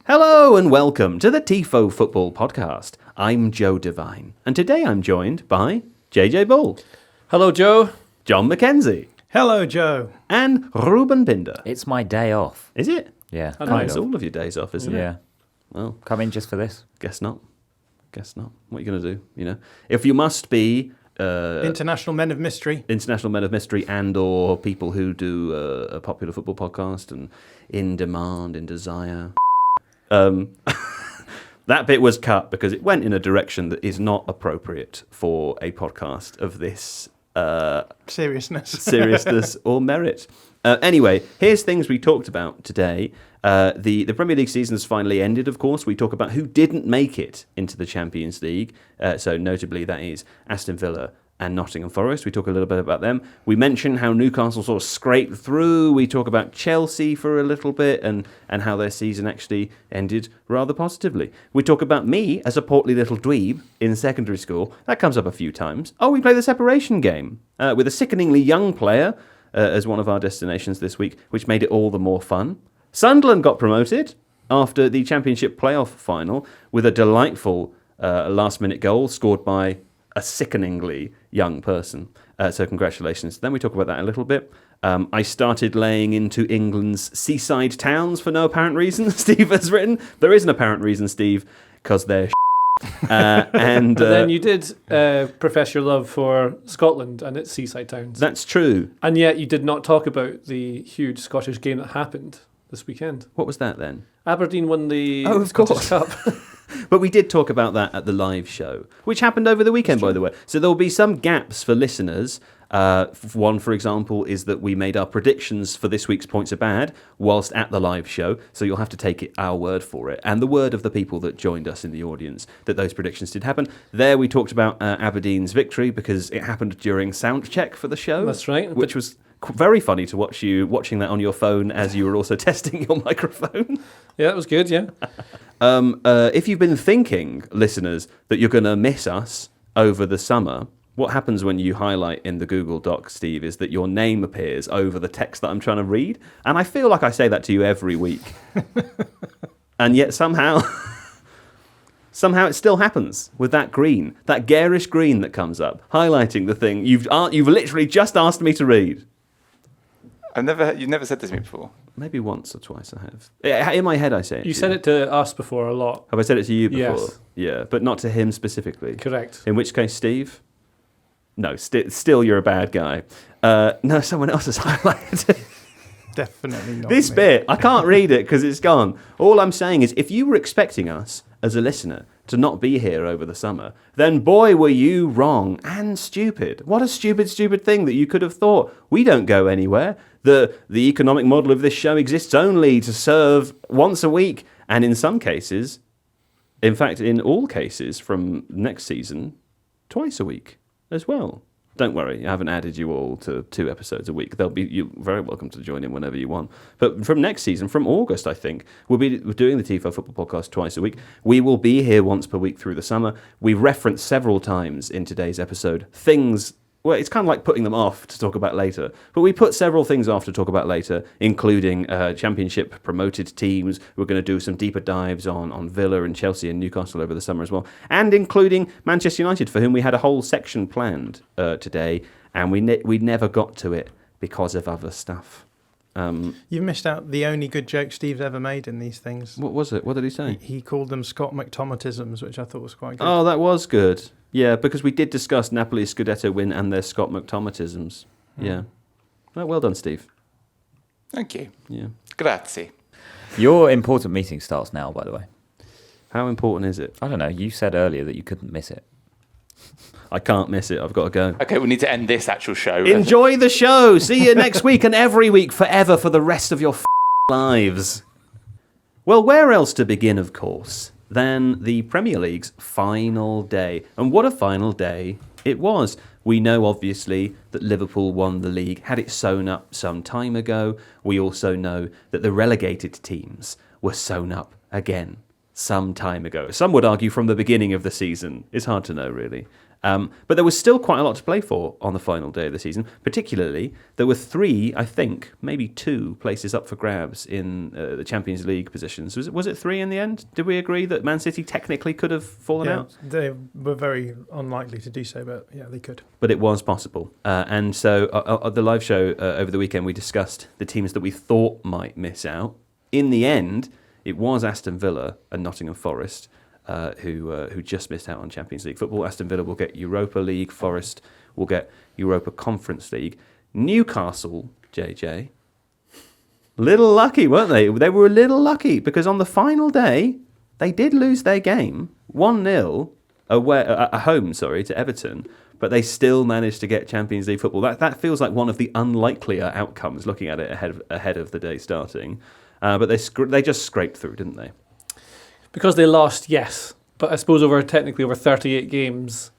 Hello and welcome to the Tifo Football podcast. I'm Joe Devine, and today I'm joined by JJ Bull. Hello, Joe. John McKenzie. Hello, Joe. And Ruben Binder. It's my day off. Is it? Yeah. It's all of your days off, isn't it? Yeah. Well, Come in just for this. guess not. Guess not. What are you going to do, you know? If you must be... International Men of Mystery. International Men of Mystery and or people who do a popular football podcast and In Demand, In Desire... that bit was cut because it went in a direction that is not appropriate for a podcast of this seriousness or merit. Anyway, here's things we talked about today. The Premier League season has finally ended, of course. We talk about who didn't make it into the Champions League. So notably, that is Aston Villa and Nottingham Forest. We talk a little bit about them. We mention how Newcastle sort of scraped through. We talk about Chelsea for a little bit and how their season actually ended rather positively. We talk about me as a portly little dweeb in secondary school. That comes up a few times. Oh, we play the separation game with a sickeningly young player as one of our destinations this week, which made it all the more fun. Sunderland got promoted after the Championship playoff final with a delightful last-minute goal scored by a sickeningly young person. So congratulations. Then we talk about that a little bit. I started laying into England's seaside towns for no apparent reason, Steve has written. There is an apparent reason, Steve, because they're but then you did profess your love for Scotland and its seaside towns. That's true. And yet you did not talk about the huge Scottish game that happened this weekend. What was that then? Aberdeen won the Scottish Cup. But we did talk about that at the live show, which happened over the weekend, by the way. So there will be some gaps for listeners. One, for example, is that we made our predictions for this week's Points Are Bad whilst at the live show. So you'll have to take our word for it and the word of the people that joined us in the audience that those predictions did happen. There we talked about Aberdeen's victory because it happened during sound check for the show. That's right. Which was very funny to watch you watching that on your phone as you were also testing your microphone. Yeah, that was good, yeah. If you've been thinking, listeners, that you're going to miss us over the summer, what happens when you highlight in the Google Doc, Steve, is that your name appears over the text that I'm trying to read. And I feel like I say that to you every week. And yet somehow it still happens with that green, that garish green that comes up, highlighting the thing you've literally just asked me to read. You've never said this to me before. Maybe once or twice I have. In my head I say it. You said it to us before a lot. Have I said it to you before? Yes. Yeah, but not to him specifically. Correct. In which case, Steve? No, still you're a bad guy. No, someone else has highlighted it. Definitely not This me. bit, I can't read it because it's gone. All I'm saying is if you were expecting us as a listener to not be here over the summer, then boy, were you wrong and stupid. What a stupid thing that you could have thought. We don't go anywhere. The economic model of this show exists only to serve once a week, and in some cases, in fact, in all cases from next season, twice a week as well. Don't worry, I haven't added you all to 2 episodes a week. You're very welcome to join in whenever you want. But from next season, from August, I think, we're doing the Tifo Football podcast twice a week. We will be here once per week through the summer. We referenced several times in today's episode things. Well, it's kind of like putting them off to talk about later. But we put several things off to talk about later, including Championship promoted teams. We're going to do some deeper dives on Villa and Chelsea and Newcastle over the summer as well. And including Manchester United, for whom we had a whole section planned today. And we never got to it because of other stuff. You've missed out the only good joke Steve's ever made in these things. What was it? What did he say? He called them McTomatisms, which I thought was quite good. Oh, that was good. Yeah, because we did discuss Napoli's Scudetto win and their McTomatisms. Yeah. Well done, Steve. Thank you. Yeah. Grazie. Your important meeting starts now, by the way. How important is it? I don't know. You said earlier that you couldn't miss it. I can't miss it. I've got to go. Okay, we need to end this actual show. Enjoy the show. See you next week and every week forever for the rest of your lives. Well, where else to begin, of course, than the Premier League's final day. And what a final day it was. We know, obviously, that Liverpool won the league, had it sewn up some time ago. We also know that the relegated teams were sewn up again some time ago. Some would argue from the beginning of the season. It's hard to know, really. But there was still quite a lot to play for on the final day of the season. Particularly, there were 3, I think, maybe 2 places up for grabs in the Champions League positions. Was it 3 in the end? Did we agree that Man City technically could have fallen out? They were very unlikely to do so, but yeah, they could. But it was possible. And so at the live show over the weekend, we discussed the teams that we thought might miss out. In the end, it was Aston Villa and Nottingham Forest who just missed out on Champions League football. Aston Villa will get Europa League. Forest will get Europa Conference League. Newcastle, JJ, little lucky, weren't they? They were a little lucky because on the final day, they did lose their game 1-0 at home, to Everton. But they still managed to get Champions League football. That feels like one of the unlikelier outcomes looking at it ahead of the day starting. But they just scraped through, didn't they? Because they lost, yes. But I suppose technically over 38 games,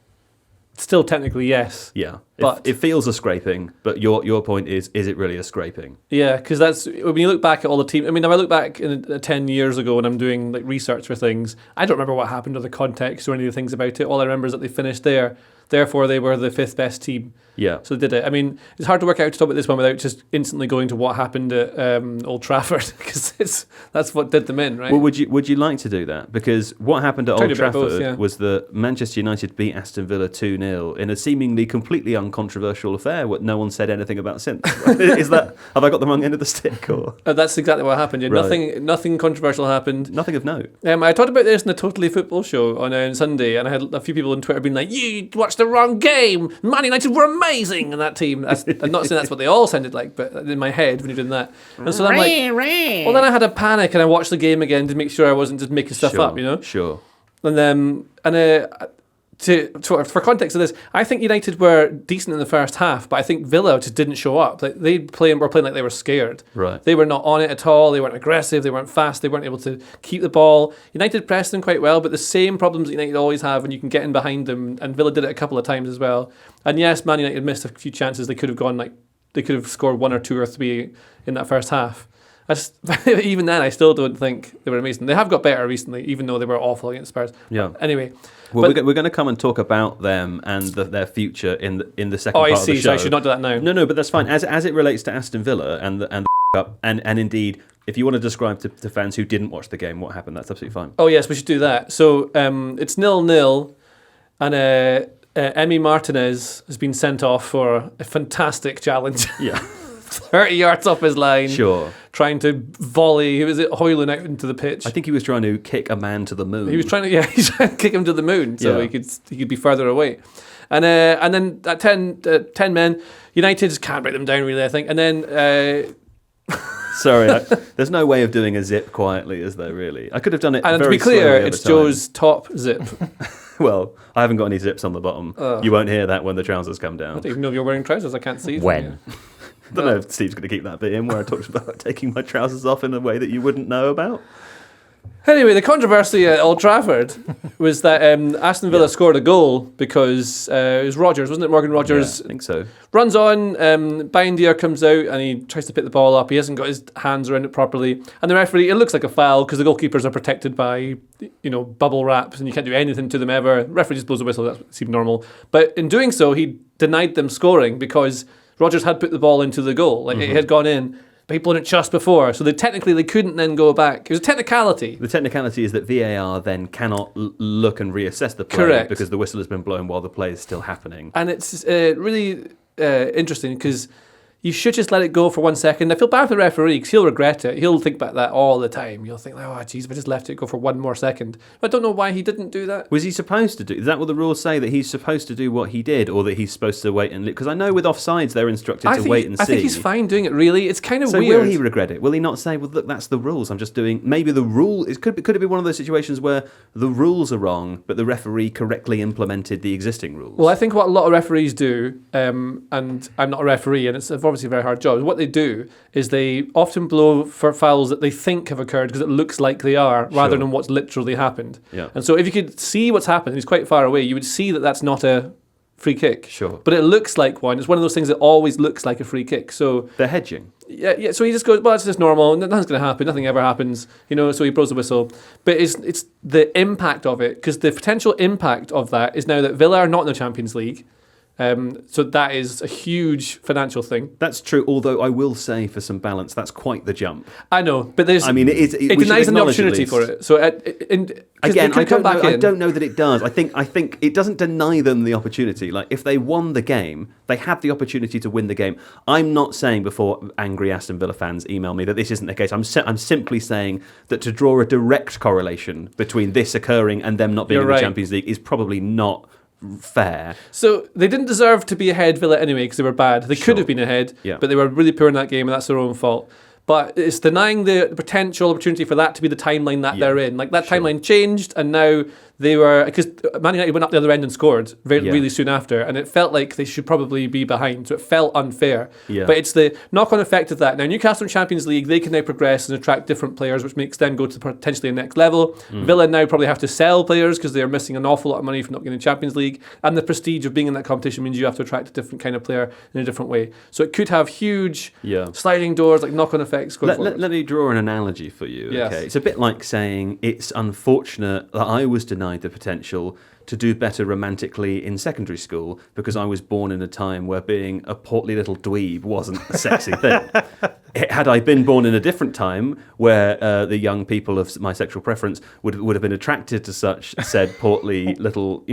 still technically yes. Yeah. But it feels a scraping, but your point is it really a scraping? Yeah, because that's when you look back at all the teams. I mean, if I look back 10 years ago when I'm doing like research for things, I don't remember what happened or the context or any of the things about it. All I remember is that they finished there. Therefore, they were the 5th best team. Yeah. So they did it. I mean, it's hard to work out to talk about this one without just instantly going to what happened at Old Trafford because that's what did them in, right? Well, would you like to do that? Because what happened at Old Trafford was that Manchester United beat Aston Villa 2-0 in a seemingly completely uncontroversial affair. What no one said anything about since. Have I got the wrong end of the stick? Or that's exactly what happened. Yeah. Right. Nothing controversial happened. Nothing of note. I talked about this in the Totally Football show on Sunday, and I had a few people on Twitter being like, "You watched the wrong game. Man United were amazing in that team." I'm not saying that's what they all sounded like, but in my head when you're doing that. And so I'm like, well, then I had a panic and I watched the game again to make sure I wasn't just making stuff up, you know? Sure. And for context of this, I think United were decent in the first half, but I think Villa just didn't show up. Like were playing like they were scared. Right. They were not on it at all. They weren't aggressive. They weren't fast. They weren't able to keep the ball. United pressed them quite well, but the same problems that United always have when you can get in behind them, and Villa did it a couple of times as well. And yes, Man United missed a few chances. They could have scored 1 or 2 or 3 in that first half. Even then, I still don't think they were amazing. They have got better recently, even though they were awful against Spurs. Yeah. But anyway, we're going to come and talk about them and their future in the second part of the show. So I should not do that now. No, but that's fine. As it relates to Aston Villa and indeed, if you want to describe to fans who didn't watch the game what happened, that's absolutely fine. Oh yes, we should do that. So it's 0-0, and Emi Martinez has been sent off for a fantastic challenge. Yeah. 30 yards off his line. Sure. Trying to volley. Who was it? Hoyland out into the pitch. I think he was trying to kick a man to the moon. He was trying to kick him to the moon so he could be further away. And then at 10 men, United just can't break them down really, I think. And then sorry, there's no way of doing a zip quietly, is there really? I could have done it. And very to be clear, slowly it's over time. Joe's top zip. Well, I haven't got any zips on the bottom. You won't hear that when the trousers come down. I don't even know if you're wearing trousers. I can't see. When? I don't know if Steve's going to keep that bit in where I talked about taking my trousers off in a way that you wouldn't know about. Anyway, the controversy at Old Trafford was that Aston Villa scored a goal because it was Rodgers, wasn't it? Morgan Rodgers. Yeah, I think so. Runs on, Bindier comes out and he tries to pick the ball up. He hasn't got his hands around it properly. And the referee, it looks like a foul because the goalkeepers are protected by, bubble wraps and you can't do anything to them ever. The referee just blows a whistle, that seemed normal. But in doing so, he denied them scoring because Rodgers had put the ball into the goal. Like it had gone in. But he'd blown it just before, so they couldn't then go back. It was a technicality. The technicality is that VAR then cannot look and reassess the play. Correct. Because the whistle has been blown while the play is still happening. And it's really interesting because you should just let it go for 1 second. I feel bad for the referee because he'll regret it. He'll think about that all the time. You'll think, oh, geez, if I just left it go for 1 more second. I don't know why he didn't do that. Was he supposed to do? Is that what the rules say, that he's supposed to do what he did, or that he's supposed to wait and... Because I know with offsides they're instructed to wait and see. I think he's fine doing it, really. It's kind of so weird. Will he regret it? Will he not say, well, look, that's the rules, I'm just doing... Maybe the rule... Could it be one of those situations where the rules are wrong, but the referee correctly implemented the existing rules? Well, I think what a lot of referees do, and I'm not a referee, and it's obviously a very hard job, what they do is they often blow for fouls that they think have occurred because it looks like they are, rather than what's literally happened. Yeah. And so if you could see what's happened, he's quite far away, you would see that that's not a free kick. Sure. But it looks like one. It's one of those things that always looks like a free kick. So They're hedging. yeah. So he just goes, well, it's just normal. Nothing's going to happen. Nothing ever happens. So he blows the whistle. But it's the impact of it, because the potential impact of that is now that Villa are not in the Champions League. So that is a huge financial thing. That's true, although I will say, for some balance, that's quite the jump. I know, but there's. I mean, it is. It denies them the opportunity for it. So Again, I don't know that it does. I think it doesn't deny them the opportunity. Like, if they won the game, they had the opportunity to win the game. I'm not saying, before angry Aston Villa fans email me, that this isn't the case. I'm simply saying that to draw a direct correlation between this occurring and them not being in the Champions League is probably not fair. So they didn't deserve to be ahead, Villa, anyway, because they were bad. They could have been ahead, but they were really poor in that game, and that's their own fault. But it's denying the potential opportunity for that to be the timeline that they're in. Like, that timeline changed, and now they were... Because Man United went up the other end and scored really soon after, and it felt like they should probably be behind, so it felt unfair. Yeah. But it's the knock-on effect of that. Now, Newcastle in Champions League, they can now progress and attract different players, which makes them go to potentially the next level. Villa now probably have to sell players because they're missing an awful lot of money from not getting the Champions League, and the prestige of being in that competition means you have to attract a different kind of player in a different way. So it could have huge sliding doors, like knock-on effects going forward. Let me draw an analogy for you. Yes. Okay, it's a bit like saying it's unfortunate that I was denied the potential to do better romantically in secondary school because I was born in a time where being a portly little dweeb wasn't a sexy thing. Had I been born in a different time where the young people of my sexual preference would have been attracted to such said portly little,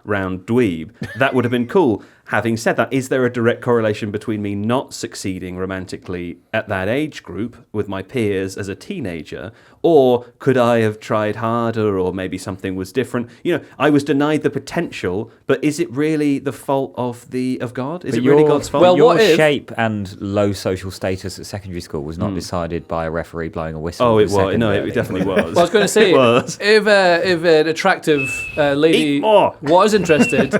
round dweeb, that would have been cool. Having said that, is there a direct correlation between me not succeeding romantically at that age group with my peers as a teenager, or could I have tried harder, or maybe something was different? I was denied the potential, but is it really the fault of God? Is it really God's fault? Well, your shape and low social status at secondary school was not decided by a referee blowing a whistle. Oh, it was. No, it definitely was. Well, I was going to say, if an attractive lady was interested,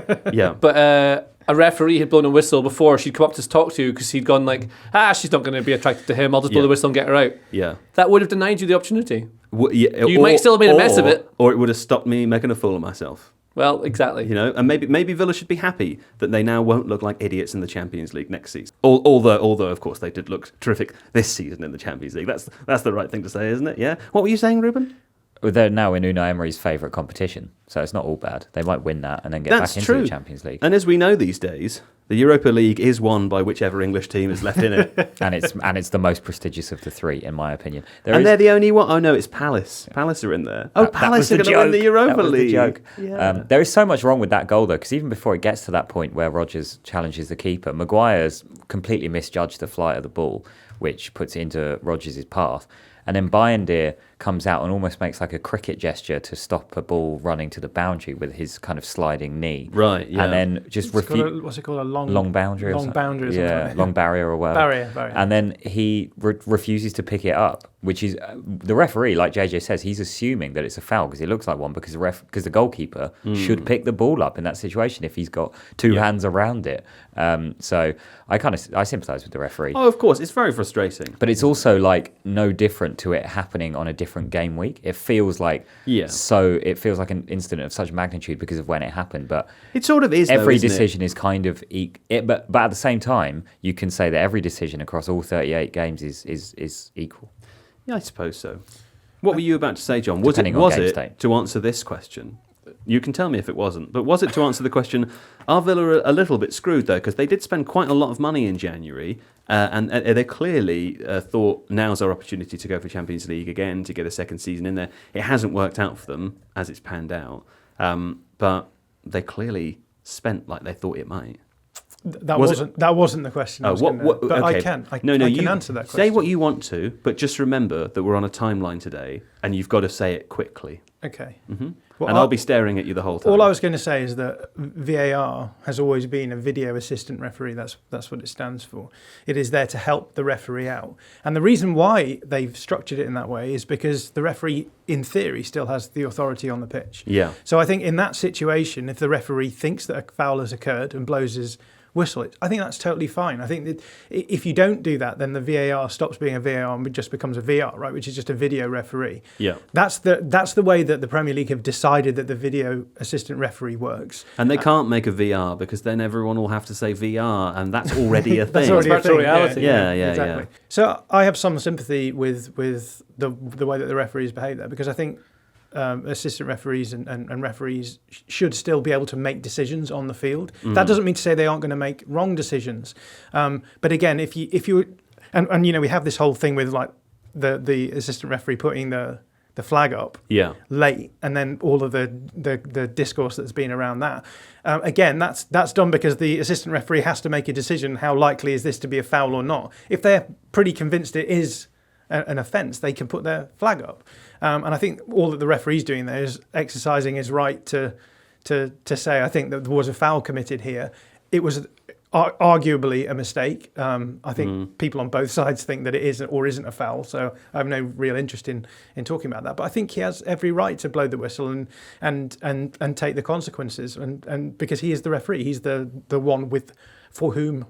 but a referee had blown a whistle before she'd come up to talk to you because he'd gone like, she's not going to be attracted to him, I'll just blow the whistle and get her out. Yeah. That would have denied you the opportunity. You might still have made a mess of it. Or it would have stopped me making a fool of myself. Well, exactly. And maybe Villa should be happy that they now won't look like idiots in the Champions League next season. Although of course they did look terrific this season in the Champions League. That's the right thing to say, isn't it? Yeah. What were you saying, Ruben? They're now in Unai Emery's favourite competition, so it's not all bad. They might win that and then get back into the Champions League. And as we know these days, the Europa League is won by whichever English team is left in it. and it's the most prestigious of the three, in my opinion. They're the only one. Oh no, it's Palace. Palace are in there. Palace are going to win the Europa League. Joke. Yeah. There is so much wrong with that goal though, because even before it gets to that point where Rodgers challenges the keeper, Maguire's completely misjudged the flight of the ball, which puts it into Rodgers' path. And then Bayindir comes out and almost makes like a cricket gesture to stop a ball running to the boundary with his kind of sliding knee. Right, yeah. And then just what's it called? A long boundary? Long boundary or something. Yeah, long barrier or whatever. Barrier. And then he refuses to pick it up, which is the referee, like JJ says, he's assuming that it's a foul because it looks like one because the goalkeeper should pick the ball up in that situation if he's got two hands around it. So I sympathise with the referee. Oh, of course, it's very frustrating. But it's also like no different to it happening on a different game week. It feels like it feels like an incident of such magnitude because of when it happened. But it sort of is. Every decision is kind of but at the same time, you can say that every decision across all 38 games is equal. Yeah, I suppose so. What were you about to say, John? Was it to answer this question? You can tell me if it wasn't, but was it to answer the question, are Villa a little bit screwed though? Because they did spend quite a lot of money in January, and they clearly thought now's our opportunity to go for Champions League again, to get a second season in there. It hasn't worked out for them as it's panned out, but they clearly spent like they thought it might. That wasn't the question. I can answer that question. Say what you want to, but just remember that we're on a timeline today, and you've got to say it quickly. Okay. Mm-hmm. Well, I'll be staring at you the whole time. All I was going to say is that VAR has always been a video assistant referee. That's what it stands for. It is there to help the referee out. And the reason why they've structured it in that way is because the referee, in theory, still has the authority on the pitch. Yeah. So I think in that situation, if the referee thinks that a foul has occurred and blows his whistle it. I think that's totally fine. I think that if you don't do that, then the VAR stops being a VAR and just becomes a VR, right? Which is just a video referee. Yeah. That's the way that the Premier League have decided that the video assistant referee works. And they can't make a VR because then everyone will have to say VR, and that's already a thing. That's already a virtual thing. reality. Yeah, exactly. So I have some sympathy with the way that the referees behave there, because I think assistant referees and referees should still be able to make decisions on the field. That doesn't mean to say they aren't going to make wrong decisions. But again, if you and you know, we have this whole thing with like the assistant referee putting the flag up late, and then all of the discourse that's been around that. Again, that's done because the assistant referee has to make a decision. How likely is this to be a foul or not? If they're pretty convinced it is an offence, they can put their flag up. And I think all that the referee's doing there is exercising his right to say, I think that there was a foul committed here. It was arguably a mistake. I think people on both sides think that it is or isn't a foul, so I have no real interest in talking about that. But I think he has every right to blow the whistle and take the consequences, and because he is the referee, he's the one with whom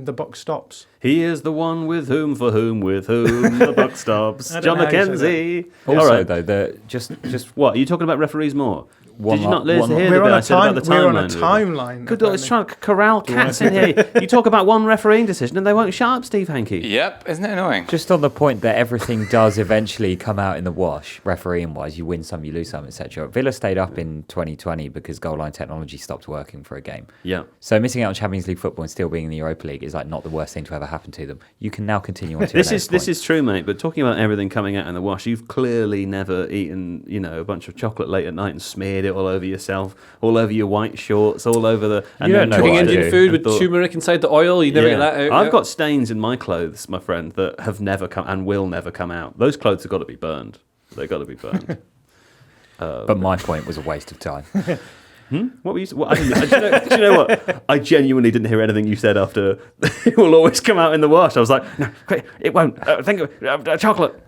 the buck stops. He is the one with whom the buck stops. John McKenzie. Also, though, just what are you talking about referees more? One Did you not more- listen one to hear We're the on bit a I said about the we're on a timeline? timeline. Good Lord, it's trying to corral cats in here. You talk about one refereeing decision and they won't shut up, Steve Hankey. Yep, isn't it annoying? Just on the point that everything does eventually come out in the wash, refereeing-wise, you win some, you lose some, etc. Villa stayed up in 2020 because goal line technology stopped working for a game. Yeah. So missing out on Champions League football and still being in the Europa League is like not the worst thing to ever happen to them. You can now continue on to This the is next point. this is true, mate. But talking about everything coming out in the wash, you've clearly never eaten, a bunch of chocolate late at night and smeared it all over yourself, all over your white shorts, all over the. And You then don't know tried Cooking what I to- Indian do. food and with thought- turmeric inside the oil, you never get that out. I've yeah. got stains in my clothes, my friend, that have never come and will never come out. Those clothes have got to be burned. They've got to be burned. But my point was a waste of time. What were you? What, do you know what? I genuinely didn't hear anything you said after. It will always come out in the wash. I was like, no, quick, it won't. Think of chocolate.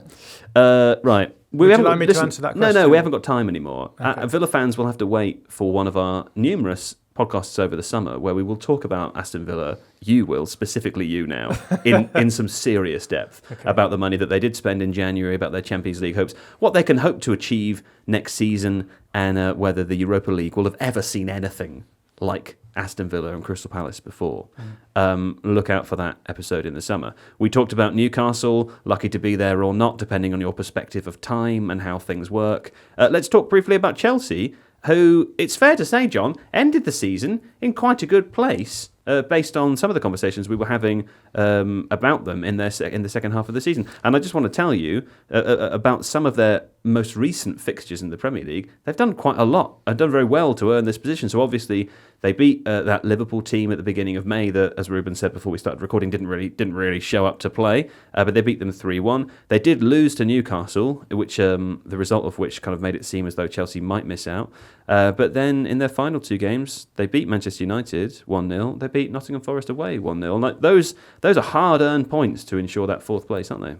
Right. Would you like me to answer that No, question? we haven't got time anymore. Okay. Villa fans will have to wait for one of our numerous podcasts over the summer where we will talk about Aston Villa. You will, specifically you now, in some serious depth about the money that they did spend in January, about their Champions League hopes, what they can hope to achieve next season, and whether the Europa League will have ever seen anything like Aston Villa and Crystal Palace before. Look out for that episode in the summer. We talked about Newcastle, lucky to be there or not, depending on your perspective of time and how things work. Let's talk briefly about Chelsea, who, it's fair to say, John, ended the season in quite a good place, based on some of the conversations we were having about them in the second half of the season. And I just want to tell you about some of their most recent fixtures in the Premier League. They've done quite a lot and done very well to earn this position. So obviously they beat that Liverpool team at the beginning of May that, as Ruben said before we started recording, didn't really show up to play, but they beat them 3-1. They did lose to Newcastle, which the result of which kind of made it seem as though Chelsea might miss out. But then in their final two games, they beat Manchester United 1-0. They beat Nottingham Forest away 1-0. Like those are hard-earned points to ensure that fourth place, aren't they?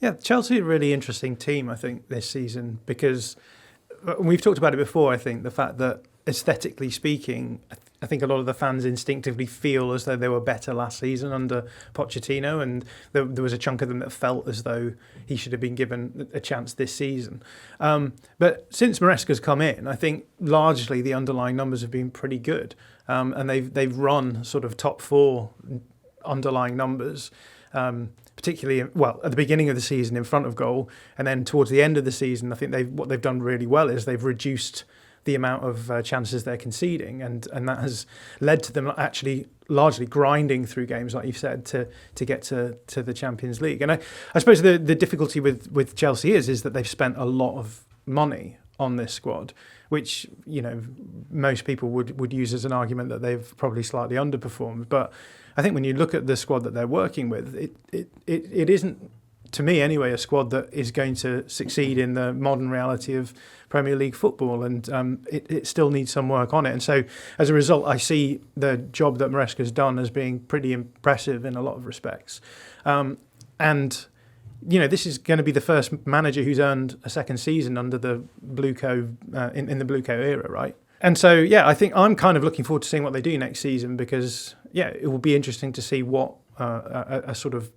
Yeah, Chelsea are a really interesting team, I think, this season, because we've talked about it before, I think, the fact that aesthetically speaking, I think a lot of the fans instinctively feel as though they were better last season under Pochettino, and there was a chunk of them that felt as though he should have been given a chance this season. But since Maresca's come in, I think largely the underlying numbers have been pretty good, and they've run sort of top four underlying numbers, particularly at the beginning of the season in front of goal, and then towards the end of the season, I think what they've done really well is they've reduced the amount of chances they're conceding, and that has led to them actually largely grinding through games, like you've said, to get to the Champions League. And I suppose the difficulty with Chelsea is that they've spent a lot of money on this squad, which most people would use as an argument that they've probably slightly underperformed. But I think when you look at the squad that they're working with, it isn't, to me anyway, a squad that is going to succeed in the modern reality of Premier League football, and it still needs some work on it. And so as a result, I see the job that Maresca's done as being pretty impressive in a lot of respects. And this is going to be the first manager who's earned a second season under the Blueco in the Blueco era, right? And so, I think I'm kind of looking forward to seeing what they do next season, because it will be interesting to see what a sort of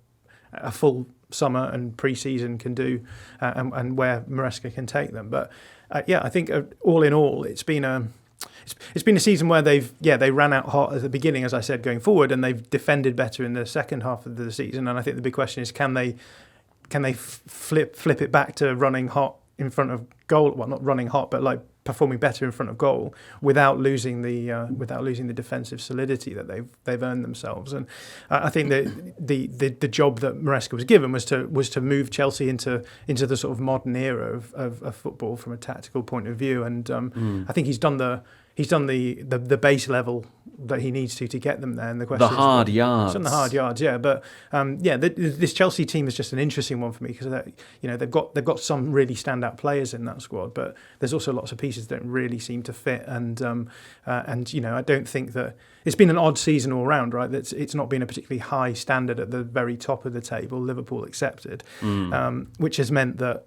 a full summer and pre-season can do, and where Maresca can take them. But I think all in all, it's been a season where they ran out hot at the beginning, as I said, going forward, and they've defended better in the second half of the season. And I think the big question is, can they flip it back to running hot in front of goal? Well, not running hot, but like performing better in front of goal without losing the defensive solidity that they've earned themselves. And I think that the job that Maresca was given was to move Chelsea into the sort of modern era of football from a tactical point of view. And I think he's done the base level that he needs to get them there. And the question the hard yards. It's on the hard yards, yeah. But this Chelsea team is just an interesting one for me because they've got some really standout players in that squad, but there's also lots of pieces that don't really seem to fit. And I don't think that it's been an odd season all round, right? It's not been a particularly high standard at the very top of the table, Liverpool accepted, which has meant that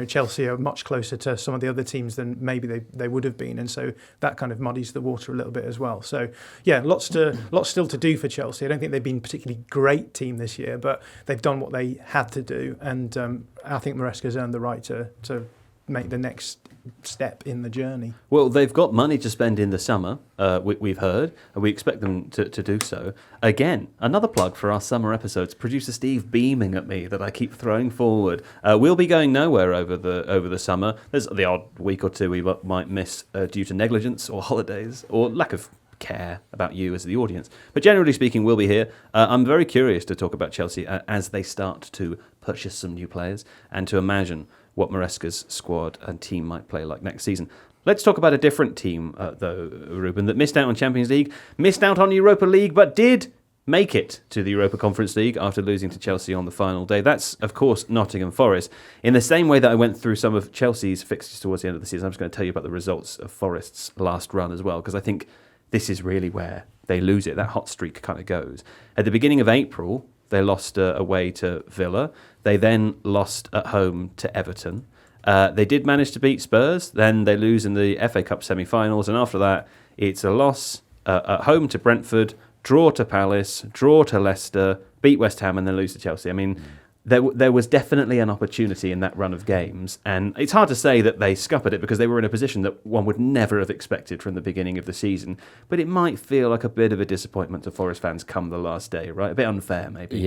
Chelsea are much closer to some of the other teams than maybe they would have been, and so that kind of muddies the water a little bit as well. So lots still to do for Chelsea. I don't think they've been a particularly great team this year, but they've done what they had to do, and I think Maresca's earned the right to make the next step in the journey. Well, they've got money to spend in the summer, we've heard, and we expect them to do so. Again, another plug for our summer episodes. Producer Steve beaming at me that I keep throwing forward. We'll be going nowhere over the summer. There's the odd week or two we might miss due to negligence or holidays or lack of care about you as the audience. But generally speaking, we'll be here. I'm very curious to talk about Chelsea as they start to purchase some new players and to imagine what Maresca's squad and team might play like next season. Let's talk about a different team, though, Ruben, that missed out on Champions League, missed out on Europa League, but did make it to the Europa Conference League after losing to Chelsea on the final day. That's, of course, Nottingham Forest. In the same way that I went through some of Chelsea's fixtures towards the end of the season, I'm just going to tell you about the results of Forest's last run as well, because I think this is really where they lose it. That hot streak kind of goes. At the beginning of April, they lost away to Villa. They then lost at home to Everton. They did manage to beat Spurs. Then they lose in the FA Cup semi-finals. And after that, it's a loss at home to Brentford, draw to Palace, draw to Leicester, beat West Ham, and then lose to Chelsea. I mean, there was definitely an opportunity in that run of games. And it's hard to say that they scuppered it because they were in a position that one would never have expected from the beginning of the season. But it might feel like a bit of a disappointment to Forest fans come the last day, right? A bit unfair, maybe.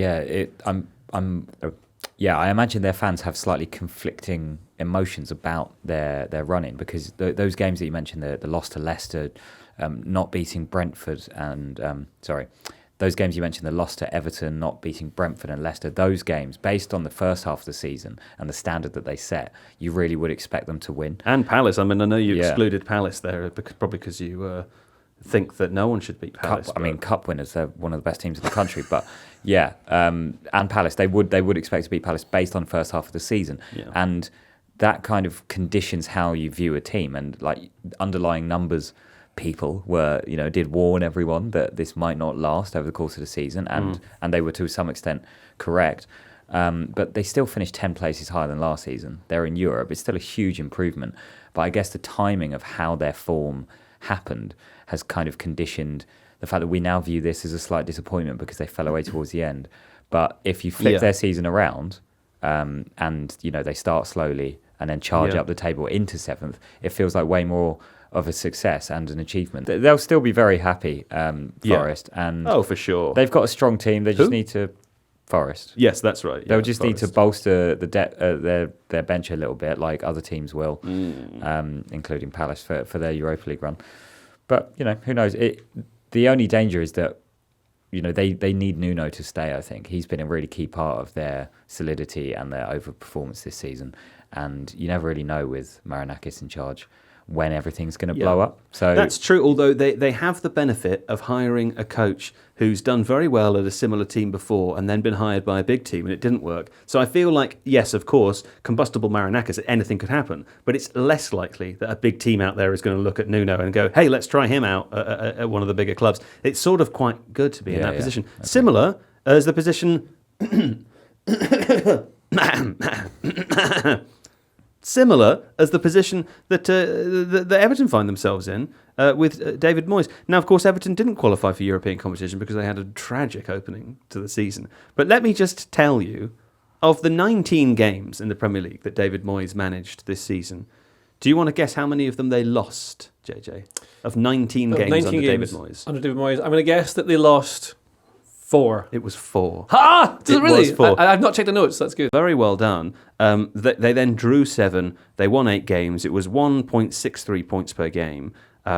Yeah, I imagine their fans have slightly conflicting emotions about their run-in because those games that you mentioned, the loss to Leicester, not beating Brentford and those games you mentioned, the loss to Everton, not beating Brentford and Leicester, those games, based on the first half of the season and the standard that they set, you really would expect them to win. And Palace. I mean, I know you excluded Palace there probably because you think that no one should beat Palace. Cup winners, they're one of the best teams in the country. But and Palace, they would expect to beat Palace based on the first half of the season. Yeah. And that kind of conditions how you view a team. And like underlying numbers, people did warn everyone that this might not last over the course of the season, and they were to some extent correct. But they still finished 10 places higher than last season. They're in Europe. It's still a huge improvement. But I guess the timing of how their form happened has kind of conditioned the fact that we now view this as a slight disappointment because they fell away towards the end. But if you flip their season around and they start slowly and then charge up the table into 7th, it feels like way more of a success and an achievement. They'll still be very happy, Forest. And for sure. They've got a strong team. They just need to... Forest. Yes, that's right. They'll just need to bolster their bench a little bit, like other teams will, including Palace for their Europa League run. But who knows? The only danger is that they need Nuno to stay. I think he's been a really key part of their solidity and their overperformance this season. And you never really know with Marinakis in charge when everything's going to blow up. So that's true, although they have the benefit of hiring a coach who's done very well at a similar team before and then been hired by a big team and it didn't work. So I feel like, yes, of course, combustible Marinakis, anything could happen, but it's less likely that a big team out there is going to look at Nuno and go, hey, let's try him out at one of the bigger clubs. It's sort of quite good to be in that position. Okay. Similar as the position... similar as the position that Everton find themselves in with David Moyes. Now, of course, Everton didn't qualify for European competition because they had a tragic opening to the season. But let me just tell you, of the 19 games in the Premier League that David Moyes managed this season, do you want to guess how many of them they lost, JJ? Of 19 games under David Moyes. Under David Moyes. I'm going to guess that they lost 4. It was 4. Ha! Does it really? Was 4. I've not checked the notes. That's good. Very well done. They then drew 7. They won 8 games. It was 1.63 points per game,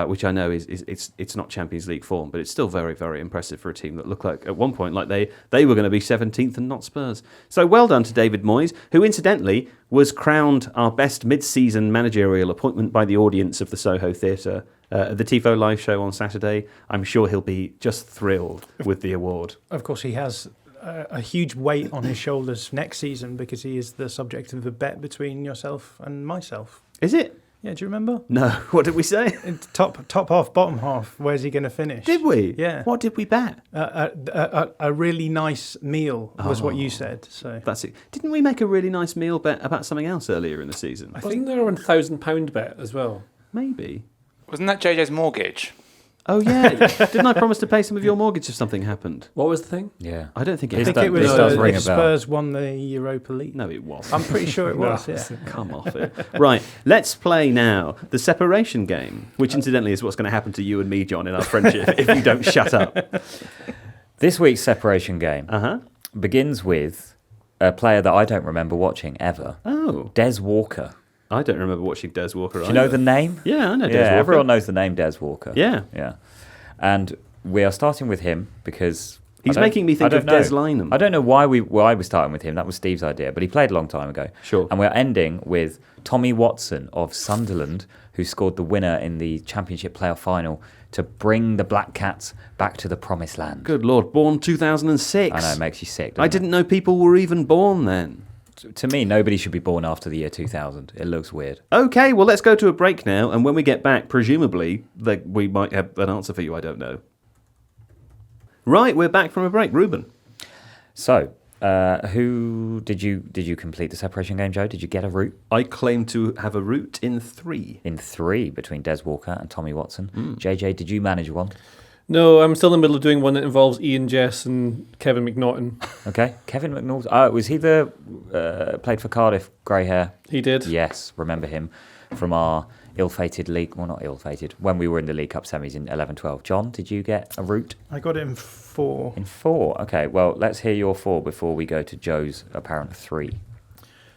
which I know it's not Champions League form, but it's still very, very impressive for a team that looked like at one point like they were going to be 17th and not Spurs. So well done to David Moyes, who incidentally was crowned our best mid-season managerial appointment by the audience of the Soho Theatre. The Tifo live show on Saturday. I'm sure he'll be just thrilled with the award. Of course, he has a huge weight on his shoulders next season because he is the subject of a bet between yourself and myself. Is it? Yeah, do you remember? No. What did we say? Top half, bottom half. Where's he going to finish? Did we? Yeah. What did we bet? A really nice meal was what you said. So That's it. Didn't we make a really nice meal bet about something else earlier in the season? Wasn't there a £1,000 bet as well? Maybe. Wasn't that JJ's mortgage? Oh, yeah. Didn't I promise to pay some of your mortgage if something happened? What was the thing? Yeah. I don't think I it think is. it was this does ring if a bell. Spurs won the Europa League. No, it wasn't. I'm pretty sure it was. Yeah. Come off it. Right, let's play now the separation game, which incidentally is what's going to happen to you and me, John, in our friendship if you don't shut up. This week's separation game Uh-huh. begins with a player that I don't remember watching ever. Oh, Des Walker. I don't remember watching Des Walker. Do you know the name? Yeah, I know Des Yeah, Walker. everyone knows the name Des Walker. Yeah. Yeah. And we are starting with him because... He's I don't- making me think I of don't know. Des Lynam. I don't know why we're starting with him. That was Steve's idea, but he played a long time ago. Sure. And we're ending with Tommy Watson of Sunderland, who scored the winner in the Championship playoff final to bring the Black Cats back to the promised land. Good Lord, born 2006. I know, it makes you sick, doesn't I it? didn't know people were even born then. To me, nobody should be born after the year 2000. It looks weird. Okay, well, let's go to a break now, and when we get back, presumably, we might have an answer for you, I don't know. Right, we're back from a break. Ruben. So, who did you complete the separation game, Joe? Did you get a route? I claim to have a route in 3. In 3 between Des Walker and Tommy Watson. JJ, did you manage one? No, I'm still in the middle of doing one that involves Ian Jess and Kevin McNaughton. Okay, Kevin McNaughton. Was he the played for Cardiff, grey hair? He did. Yes, remember him from our ill-fated league. Well, not ill-fated. When we were in the League Cup semis in 11-12. John, did you get a route? I got it in 4. In 4. Okay, well, let's hear your 4 before we go to Joe's apparent 3.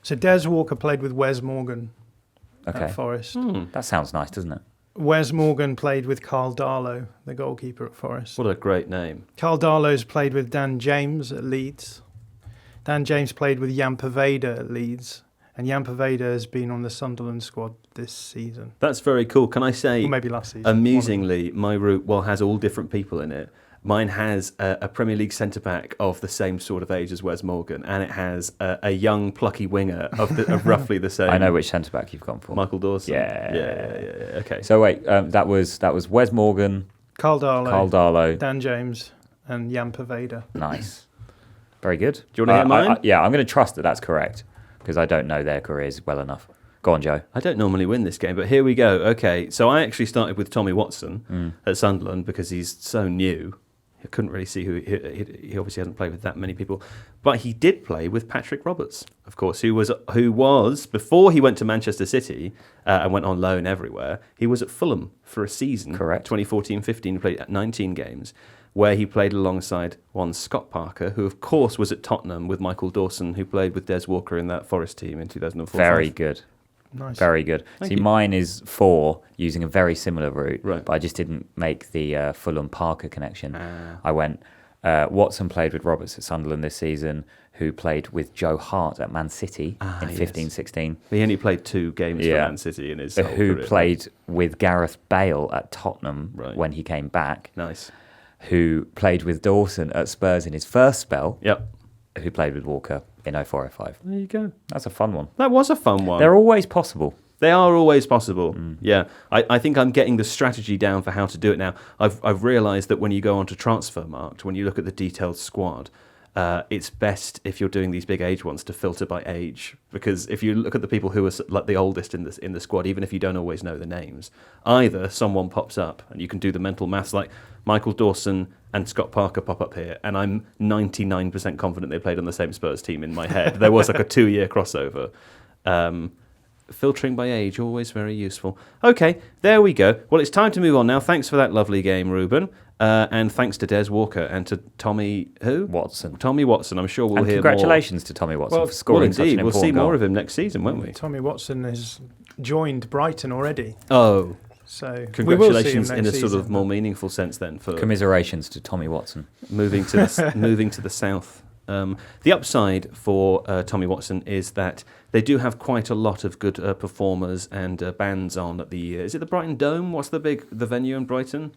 So Des Walker played with Wes Morgan Okay, at Forest. that sounds nice, doesn't it? Wes Morgan played with Carl Darlow, the goalkeeper at Forest. What a great name. Carl Darlow's played with Dan James at Leeds. Dan James played with Jan Poveda at Leeds. And Jan Poveda has been on the Sunderland squad this season. That's very cool. Can I say, Or maybe last season. amusingly, my route, has all different people in it. Mine has a Premier League centre-back of the same sort of age as Wes Morgan, and it has a young, plucky winger of roughly the same. I know which centre-back you've gone for. Michael Dawson. Yeah. Yeah. Okay. So wait, that was Wes Morgan, Carl Darlow, Carl Darlow. Dan James, and Jan Poveda. Nice. Very good. Do you want to hear mine? Yeah, I'm going to trust that that's correct because I don't know their careers well enough. Go on, Joe. I don't normally win this game, but here we go. Okay, so I actually started with Tommy Watson at Sunderland because he's so new. I couldn't really see who he obviously hasn't played with that many people, but he did play with Patrick Roberts, of course, who was before he went to Manchester City and went on loan everywhere. He was at Fulham for a season, Correct. 2014-15. He played 19 games, where he played alongside one Scott Parker, who of course was at Tottenham with Michael Dawson, who played with Des Walker in that Forest team in 2004. Very good. Nice. Very good. Thank See, you. mine is 4 using a very similar route, Right. but I just didn't make the Fulham Parker connection. Ah. I went, Watson played with Roberts at Sunderland this season, who played with Joe Hart at Man City in yes. 15-16. He only played 2 games for Man City in his whole Who career. played with Gareth Bale at Tottenham Right. when he came back. Nice. Who played with Dawson at Spurs in his first spell. Yep. Who played with Walker in 04-05. There you go. That's a fun one. That was a fun one. They're always possible. They are always possible. Yeah, I think I'm getting the strategy down for how to do it now. I've realised that when you go onto Transfermarkt, when you look at the detailed squad, it's best if you're doing these big age ones to filter by age, because if you look at the people who are like the oldest in the squad, even if you don't always know the names, either someone pops up and you can do the mental maths, like Michael Dawson and Scott Parker pop up here, and I'm 99% confident they played on the same Spurs team in my head. There was like a 2-year crossover. Filtering by age, always very useful. Okay, there we go. Well, it's time to move on now. Thanks for that lovely game, Ruben. And thanks to Des Walker and to Tommy Watson. Tommy Watson. I'm sure we'll And hear congratulations to Tommy Watson for scoring such an indeed. important We'll see goal. more of him next season, won't we? Tommy Watson has joined Brighton already. Oh, So congratulations we will see him in a next sort of season. more meaningful sense then for Commiserations to Tommy Watson. moving to the south. The upside for Tommy Watson is that they do have quite a lot of good performers and bands on at the. Is it the Brighton Dome? What's the venue in Brighton?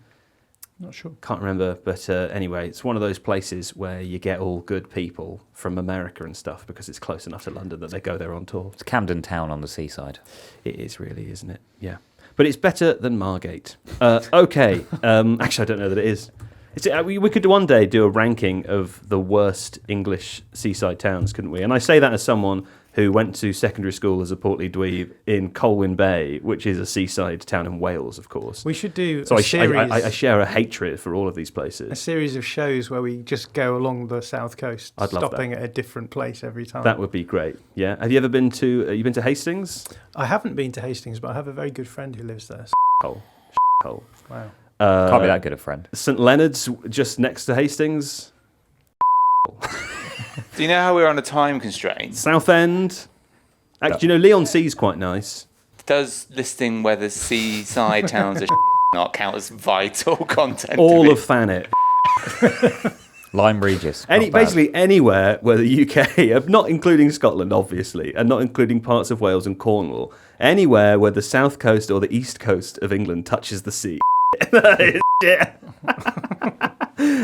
Not sure. Can't remember, but anyway, it's one of those places where you get all good people from America and stuff because it's close enough to London that they go there on tour. It's Camden Town on the seaside. It is really, isn't it? Yeah. But it's better than Margate. Okay. Actually, I don't know that it is. We could one day do a ranking of the worst English seaside towns, couldn't we? And I say that as someone who went to secondary school as a portly dweeb in Colwyn Bay, which is a seaside town in Wales, of course. We should do So a I series. share a hatred for all of these A places. series of shows where we just go along the south coast, I'd love stopping at a different place every time. That would be great. Yeah. Have you ever been to? You been to Hastings? I haven't been to Hastings, but I have a very good friend who lives there. Hole. Wow. Can't be that good a friend. St Leonard's, just next to Hastings. Do you know how we're on a time constraint? Southend. Actually, you know, Leon C's quite nice. Does listing whether seaside towns are not count as vital content? All of Thanet. Lyme Regis. not bad. Basically anywhere where the UK, not including Scotland, obviously, and not including parts of Wales and Cornwall, anywhere where the south coast or the east coast of England touches the sea. That is shit.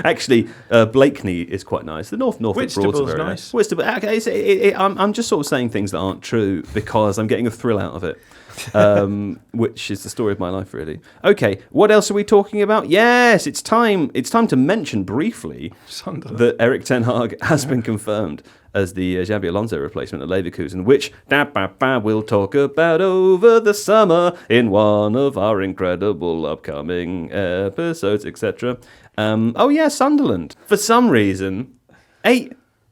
Actually, Blakeney is quite nice. The Norfolk Broads are Whitstable's very nice. Whitstable, okay, I'm just sort of saying things that aren't true because I'm getting a thrill out of it, which is the story of my life, really. Okay, what else are we talking about? Yes, it's time. It's time to mention briefly Sunderland. that Eric Ten Hag has been confirmed as the Xabi Alonso replacement at Leverkusen, which we'll talk about over the summer in one of our incredible upcoming episodes, etc. Oh yeah, Sunderland. For some reason,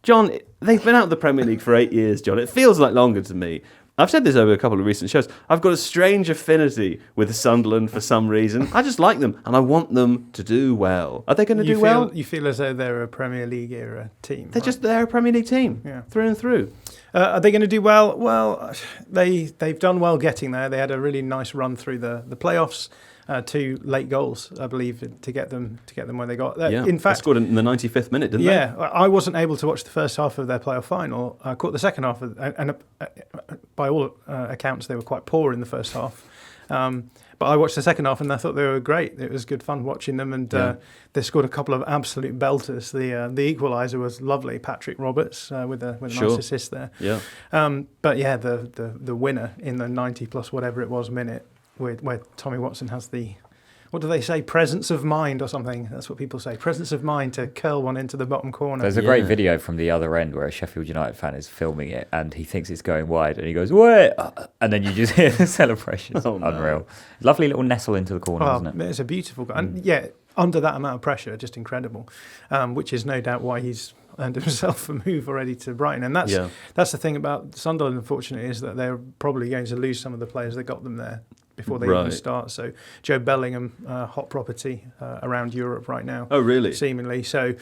John, they've been out of the Premier League for 8 years, John. It feels like longer to me. I've said this over a couple of recent shows. I've got a strange affinity with Sunderland for some reason. I just like them, and I want them to do well. Are they going to do well? You feel as though they're a Premier League era team. They're a Premier League team, Yeah. through and through. Are they going to do well? Well, they've done well getting there. They had a really nice run through the playoffs. 2 late goals, I believe, to get them where they got. Yeah, In they fact, scored in the 95th minute, didn't yeah, I wasn't able to watch the first half of their playoff final. I caught the second half, and by all accounts, they were quite poor in the first half. But I watched the second half, and I thought they were great. It was good fun watching them, and they scored a couple of absolute belters. The equaliser was lovely, Patrick Roberts with a Sure. nice assist there. Yeah. But yeah, the winner in the 90 plus whatever it was minute, where Tommy Watson has the, what do they say, presence of mind or something? That's what people say, presence of mind to curl one into the bottom corner. There's a great video from the other end where a Sheffield United fan is filming it and he thinks it's going wide and he goes, "Wait!" And then you just hear the celebration. Oh, no. Unreal. Lovely little nestle into the corner, Well, isn't it? it's a beautiful goal. And yeah, under that amount of pressure, just incredible, which is no doubt why he's earned himself a move already to Brighton. And that's the thing about Sunderland, unfortunately, is that they're probably going to lose some of the players that got them there before they even start. So Joe Bellingham, hot property around Europe right now. Oh, really? Seemingly. So,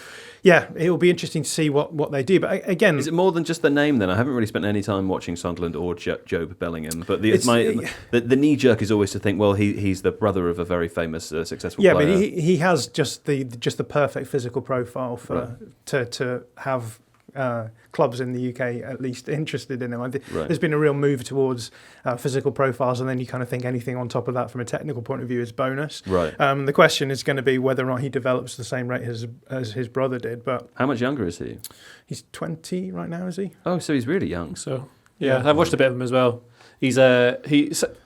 yeah, it will be interesting to see what they do. But again... Is it more than just the name then? I haven't really spent any time watching Sunderland or Joe Bellingham, but the knee jerk is always to think, well, he's the brother of a very famous, successful player. Yeah, but he has just the perfect physical profile for to have clubs in the UK at least interested in him. There's been a real move towards physical profiles, and then you kind of think anything on top of that from a technical point of view is bonus. Right. The question is going to be whether or not he develops the same rate as his brother did. But how much younger is he? He's 20 right now, is he? Oh, so he's really young. So yeah, I've watched a bit of him as well. He's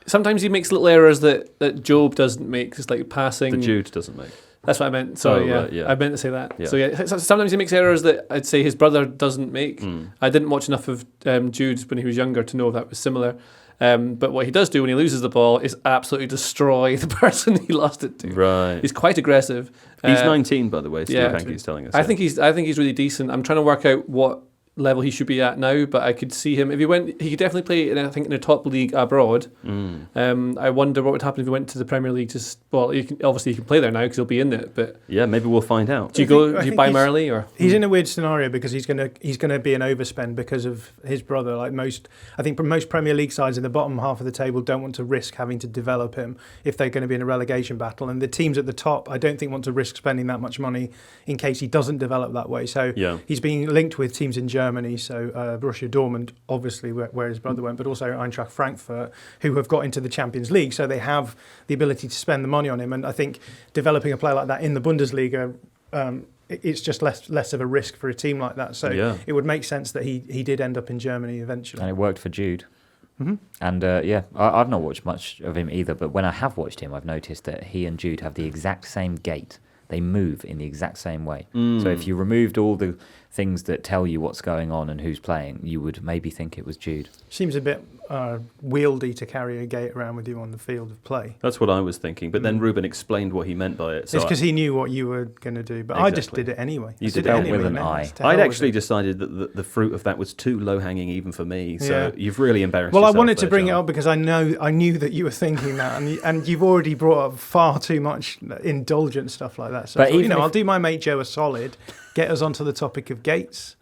sometimes he makes little errors that Job doesn't make. It's like passing. That Jude doesn't make. That's what I meant. Sorry, right, yeah. I meant to say that. Yeah. So sometimes he makes errors that I'd say his brother doesn't make. I didn't watch enough of Jude when he was younger to know if that was similar. But what he does do when he loses the ball is absolutely destroy the person he lost it to. Right. He's quite aggressive. He's 19, by the way. Steve yeah. Hankey's telling us. I think he's really decent. I'm trying to work out what level he should be at now, but I could see him if he went. He could definitely play in a top league abroad. I wonder what would happen if he went to the Premier League. He can play there now because he'll be in it. But yeah, maybe we'll find out. Do you buy him early or? He's in a weird scenario because he's gonna be an overspend because of his brother. Like most Premier League sides in the bottom half of the table don't want to risk having to develop him if they're going to be in a relegation battle, and the teams at the top I don't think want to risk spending that much money in case he doesn't develop that way. So he's being linked with teams in Germany, so Borussia Dortmund, obviously where his brother went, but also Eintracht Frankfurt, who have got into the Champions League, so they have the ability to spend the money on him. And I think developing a player like that in the Bundesliga, it's just less of a risk for a team like that. So it would make sense that he did end up in Germany eventually. And it worked for Jude. And I've not watched much of him either, but when I have watched him, I've noticed that he and Jude have the exact same gait. They move in the exact same way. So if you removed all the things that tell you what's going on and who's playing, you would maybe think it was Jude. Seems a bit wieldy to carry a gate around with you on the field of play. That's what I was thinking. But then Ruben explained what he meant by it. So it's because he knew what you were going to do. But I just did it anyway. You did it with an eye. I'd actually decided that the fruit of that was too low-hanging even for me. So you've really embarrassed yourself. Well, I wanted to bring John. it up because I knew that you were thinking that, and you've already brought up far too much indulgent stuff like that. So but I thought, I'll do my mate Joe a solid. Get us onto the topic of gates.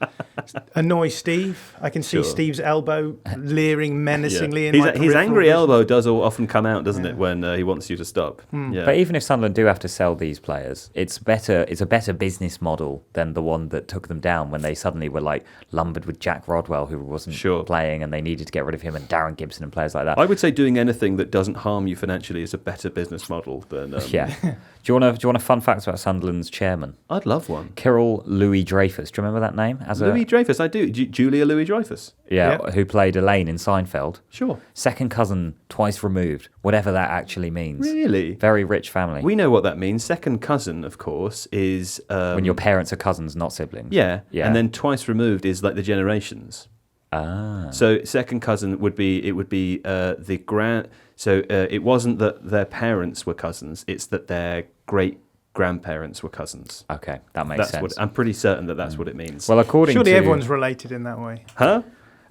Annoy Steve. I can see Steve's elbow leering menacingly in my his angry vision. elbow does often come out, doesn't it, when he wants you to stop. Yeah. But even if Sunderland do have to sell these players, it's a better business model than the one that took them down when they suddenly were like lumbered with Jack Rodwell, who wasn't playing, and they needed to get rid of him, and Darren Gibson and players like that. I would say doing anything that doesn't harm you financially is a better business model than. Yeah. Do you want a fun fact about Sunderland's chairman? I'd love one. Kirill Louis Dreyfus. Do you remember that name? Louis Dreyfus, I do. Julia Louis Dreyfus. Yeah, who played Elaine in Seinfeld. Sure. Second cousin, twice removed, whatever that actually means. Really? Very rich family. We know what that means. Second cousin, of course, is... when your parents are cousins, not siblings. Yeah. And then twice removed is like the generations. Ah. So second cousin would be the grand... So it wasn't that their parents were cousins, it's that their great-grandparents were cousins. Okay, that makes sense. I'm pretty certain that's what it means. Well, surely everyone's related in that way. Huh?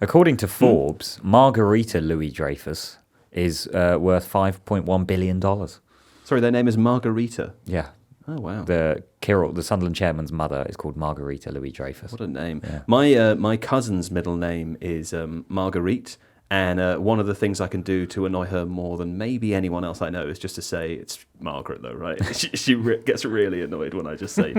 According to Forbes, Margarita Louis Dreyfus is worth $5.1 billion. Sorry, their name is Margarita. Yeah. Oh, wow. The Sunderland chairman's mother is called Margarita Louis Dreyfus. What a name. Yeah. My cousin's middle name is Marguerite. And one of the things I can do to annoy her more than maybe anyone else I know is just to say it's Margaret, though, right? she gets really annoyed when I just say,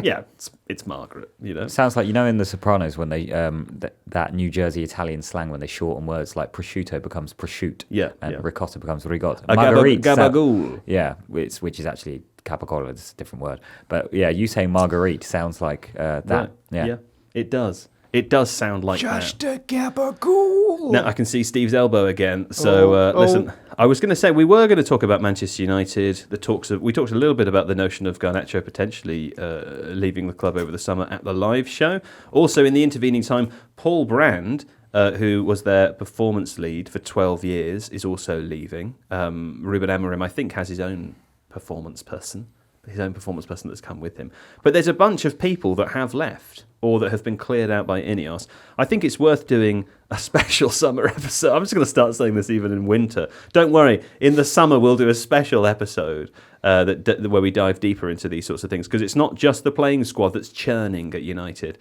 it's Margaret, you know? Sounds like, in The Sopranos when they that New Jersey Italian slang when they shorten words like prosciutto becomes prosciutto. And ricotta becomes ricotta. Marguerite. Gabagool. Which is actually capicola, it's a different word. But you saying Marguerite sounds like that. Right. Yeah, it does. It does sound like just that. a gabagool. Now I can see Steve's elbow again. So listen, I was going to say we were going to talk about Manchester United. We talked a little bit about the notion of Garnacho potentially leaving the club over the summer at the live show. Also, in the intervening time, Paul Brand, who was their performance lead for 12 years, is also leaving. Ruben Amorim, I think, has his own performance person that's come with him. But there's a bunch of people that have left or that have been cleared out by Ineos. I think it's worth doing a special summer episode. I'm just going to start saying this even in winter. Don't worry, in the summer we'll do a special episode where we dive deeper into these sorts of things, because it's not just the playing squad that's churning at United.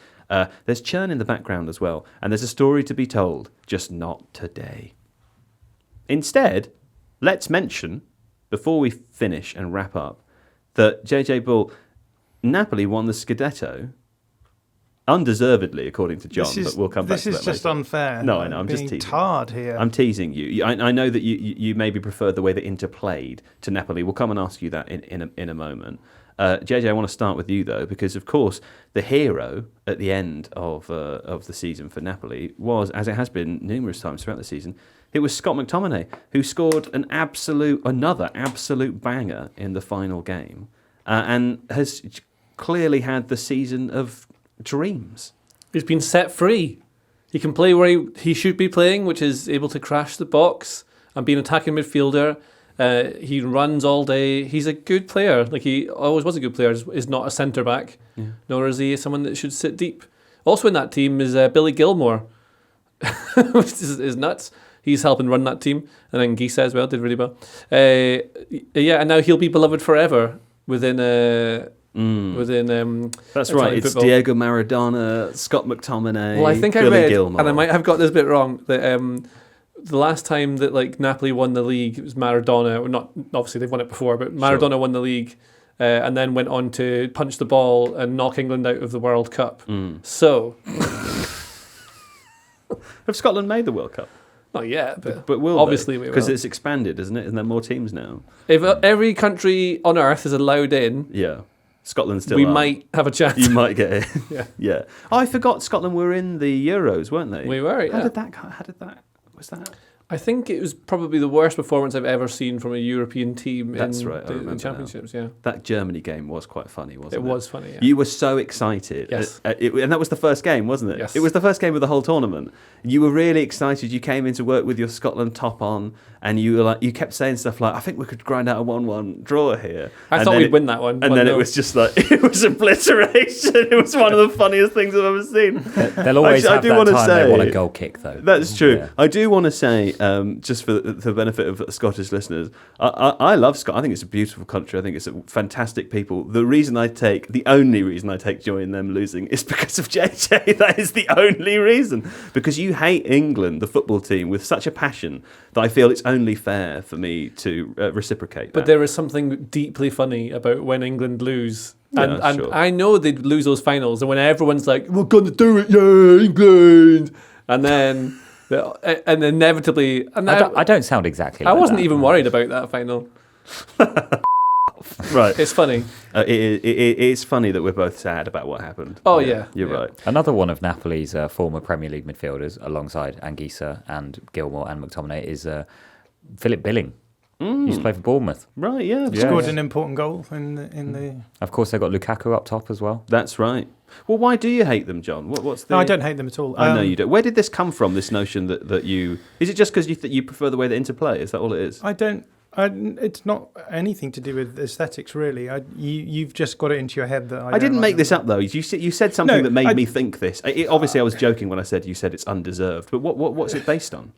There's churn in the background as well, and there's a story to be told, just not today. Instead, let's mention, before we finish and wrap up, that JJ Bull, Napoli won the Scudetto, undeservedly, according to John, but we'll come back to that later. This is just unfair. No, I know, I'm just teasing. Tarred here. I'm teasing you. I know that you maybe preferred the way that Inter played to Napoli. We'll come and ask you that in a moment. JJ, I want to start with you, though, because, of course, the hero at the end of the season for Napoli was, as it has been numerous times throughout the season, it was Scott McTominay, who scored another absolute banger in the final game. and has clearly had the season of dreams. He's been set free. He can play where he should be playing, which is able to crash the box and be an attacking midfielder. He runs all day. He's a good player. Like, he always was a good player. Is not a centre back, nor is he someone that should sit deep. Also in that team is Billy Gilmore, which is nuts. He's helping run that team, and then Gisa as well did really well. And now he'll be beloved forever within. That's right. Italian It's football. Diego Maradona, Scott McTominay, Well, I think Billy I read, Gilmore. and I might have got this bit wrong, that the last time that like Napoli won the league, it was Maradona. Or not, obviously they've won it before, but Maradona won the league, and then went on to punch the ball and knock England out of the World Cup. So, Have Scotland made the World Cup? not yet, But will obviously we because will. it's expanded, isn't it? Isn't there more teams now? If every country on earth is allowed in, Yeah, Scotland still. we aren't. might have a chance. You might get it. Yeah. Yeah. Oh, I forgot Scotland were in the Euros, weren't they? We were, How yeah. did that? Was that? I think it was probably the worst performance I've ever seen from a European team That's in right, I the remember championships. Yeah, That Germany game was quite funny, wasn't it? it was funny. Yeah. You were so excited. Yes. And that was the first game, wasn't it? Yes. It was the first game of the whole tournament. You were really excited. You came into work with your Scotland top on, and you were like, you kept saying stuff like, I think we could grind out a 1-1 draw here. I And thought then we'd it- win that one. And but then no. it was just like, it was obliteration. It was one of the funniest things I've ever seen. They'll always Actually, I have do that wanna time say- they want a goal kick, though. That's true. Yeah. I do want to say, just for the benefit of Scottish listeners, I love Scotland. I think it's a beautiful country. I think it's a fantastic people. The only reason I take joy in them losing is because of JJ. That is the only reason. Because you hate England, the football team, with such a passion that I feel it's only fair for me to reciprocate But that. there is something deeply funny about when England lose. And, Yeah, and sure. I know they'd lose those finals, and when everyone's like, we're going to do it, yeah, England. And then, and inevitably... And I don't sound exactly like I wasn't that. even worried about that final. Right. It's funny. It's funny that we're both sad about what happened. Oh, yeah. You're Yeah. right. Another one of Napoli's former Premier League midfielders, alongside Anguissa and Gilmore and McTominay, is Philip Billing. Used to play for Bournemouth. Right, yeah. Yeah. Scored an important goal in the. Of course, they've got Lukaku up top as well. That's right. Well, why do you hate them, John? What's the... No, I don't hate them at all. I know you don't. Where did this come from, this notion that you... Is it just because you prefer the way they interplay? Is that all it is? I don't. It's not anything to do with aesthetics, really. You've just got it into your head that I didn't don't make like this them. up, though. You said something No, that made I- me think this. Obviously, I was joking when I said you said it's undeserved. But what's it based on?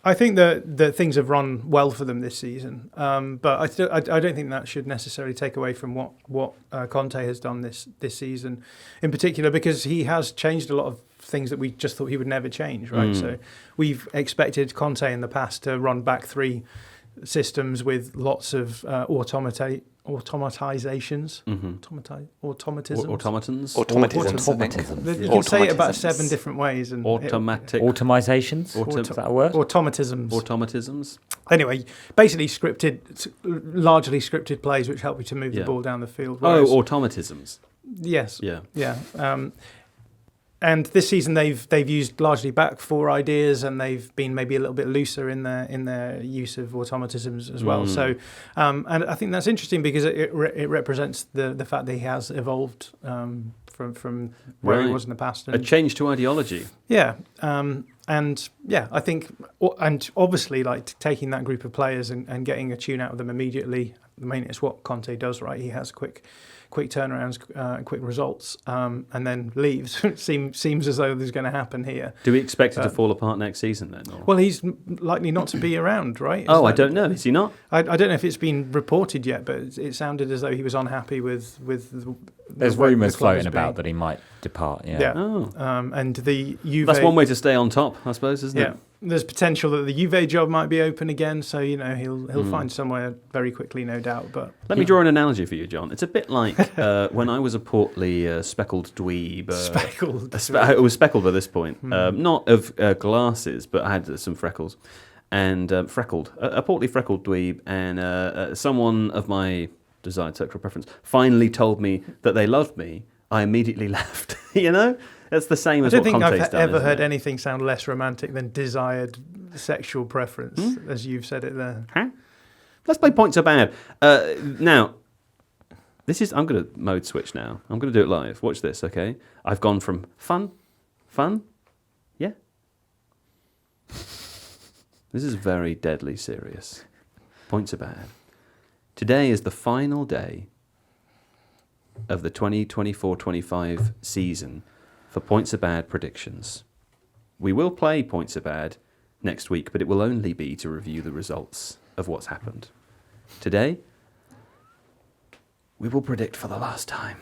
I think that things have run well for them this season, but I don't think that should necessarily take away from what Conte has done this season, in particular because he has changed a lot of things that we just thought he would never change. Right, so we've expected Conte in the past to run back three systems with lots of automatizations, automatisms. Automatons? Automatisms, I think. Automatisms. You can say it about Automatisms. 7 different ways. And Automatic. Automizations? Is that a word? automatisms. Automatisms? Anyway, basically largely scripted plays which help you to move Yeah. the ball down the field. Oh, whereas- automatisms. yes, Yeah. yeah. And this season they've used largely back four ideas, and they've been maybe a little bit looser in their use of automatisms as well. So, and I think that's interesting because it represents the fact that he has evolved from where he Right. was in the past. A change to ideology. Yeah, and yeah, I think, and obviously, like taking that group of players and getting a tune out of them immediately. I mean, it's what Conte does, right? He has quick turnarounds, quick results, and then leaves. It seems as though there's going to happen here. Do we expect it to fall apart next season then? Or? Well, he's likely not to be around, right? I don't know. Is he not? I don't know if it's been reported yet, but it sounded as though he was unhappy with There's way rumours the club floating is about being. that he might depart. Yeah. Yeah. Oh. And the Juve. That's one way to stay on top, I suppose, isn't Yeah, it? there's potential that the Juve job might be open again, so he'll find somewhere very quickly, no doubt. But Let me draw an analogy for you, John. It's a bit like when I was a portly, speckled dweeb. speckled. I was speckled by this point. Not of glasses, but I had some freckles. And freckled. A portly freckled dweeb. And someone of my desired sexual preference finally told me that they loved me. I immediately left. That's the same I as don't what think Conte's I've done. ever isn't heard it? anything sound less romantic than desired sexual preference, as you've said it there. Huh? Let's play points are bad. Now, I'm going to mode switch now. I'm going to do it live. Watch this, okay? I've gone from fun, yeah. This is very deadly serious. Points are bad. Today is the final day of the 2024-25 season for Points are Bad predictions. We will play Points are Bad next week, but it will only be to review the results of what's happened. Today, we will predict for the last time.